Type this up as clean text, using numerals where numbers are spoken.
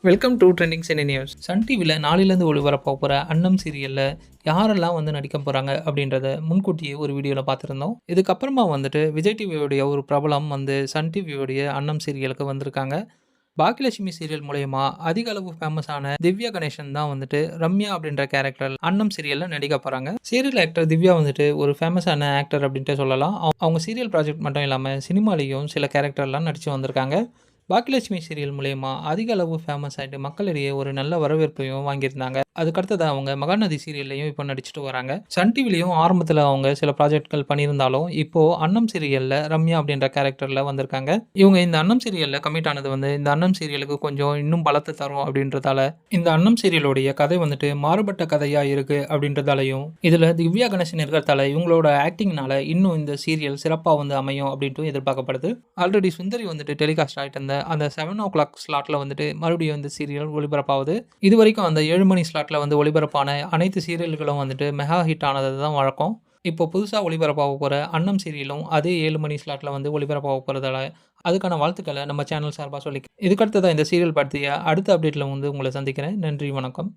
Welcome to trending cine news. Sun டிவியில் நாளையிலேருந்து ஒளிபரப்ப போகிற அன்னம் சீரியலில் யாரெல்லாம் நடிக்க போகிறாங்க அப்படின்றத முன்கூட்டியே ஒரு வீடியோவில் பார்த்துருந்தோம். இதுக்கப்புறமா விஜய் டிவியோடைய ஒரு பிரபலம் சன் டிவியோடைய அன்னம் சீரியலுக்கு வந்திருக்காங்க. பாக்கியலட்சுமி சீரியல் மூலயமா அதிக அளவு ஃபேமஸான திவ்யா கணேசன் தான் ரம்யா அப்படின்ற கேரக்டர் அன்னம் சீரியலில் நடிக்க போகிறாங்க. சீரியல் ஆக்டர் திவ்யா ஒரு ஃபேமஸான ஆக்டர் அப்படின்ட்டு சொல்லலாம். அவங்க சீரியல் ப்ராஜெக்ட் மட்டும் இல்லாமல் சினிமாலேயும் சில கேரக்டர்லாம் நடித்து வந்திருக்காங்க. பாக்கியலட்சுமி சீரியல் மூலயமா அதிக அளவு ஃபேமஸ் ஆகிட்டு மக்களிடையே ஒரு நல்ல வரவேற்பையும் வாங்கியிருந்தாங்க. அதுக்கடுத்ததாக அவங்க மகாநதி சீரியல்லையும் இப்போ நடிச்சுட்டு வராங்க. சன் டிவிலையும் ஆரம்பத்தில் அவங்க சில ப்ராஜெக்ட்கள் பண்ணியிருந்தாலும் இப்போது அன்னம் சீரியலில் ரம்யா அப்படின்ற கேரக்டரில் வந்திருக்காங்க. இவங்க இந்த அன்னம் சீரியலில் கமிட் ஆனது இந்த அன்னம் சீரியலுக்கு கொஞ்சம் இன்னும் பலத்தை தரும் அப்படின்றதால இந்த அன்னம் சீரியலுடைய கதை மாறுபட்ட கதையாக இருக்குது அப்படின்றதாலையும் இதில் திவ்யா கணேசன் இருக்கிறதால இவங்களோட ஆக்டிங்னால இன்னும் இந்த சீரியல் சிறப்பாக அமையும் அப்படின்ட்டு எதிர்பார்க்கப்படுது. ஆல்ரெடி சுந்தரி டெலிகாஸ்ட் ஆகிட்டு இருந்த அந்த 7:00 ஸ்லாட்டில் மறுபடியும் இந்த சீரியல் ஒளிபரப்பாகுது. இது வரைக்கும் அந்த 7 மணி ஸ்லாட்டில் ஒளிபரப்பான அனைத்து சீரியல்களும் மெகா ஹிட் ஆனது தான் வழக்கம். இப்போ புதுசாக ஒளிபரப்பாக போகிற அன்னம் சீரியலும் அதே 7 மணி ஸ்லாட்டில் ஒளிபரப்பாக போகிறதால அதுக்கான வாழ்த்துக்களை நம்ம சேனல் சார்பாக சொல்லிக்கிறேன். இதுக்கடுத்து தான் இந்த சீரியல் பற்றிய அடுத்த அப்டேட்டில் உங்களை சந்திக்கிறேன். நன்றி, வணக்கம்.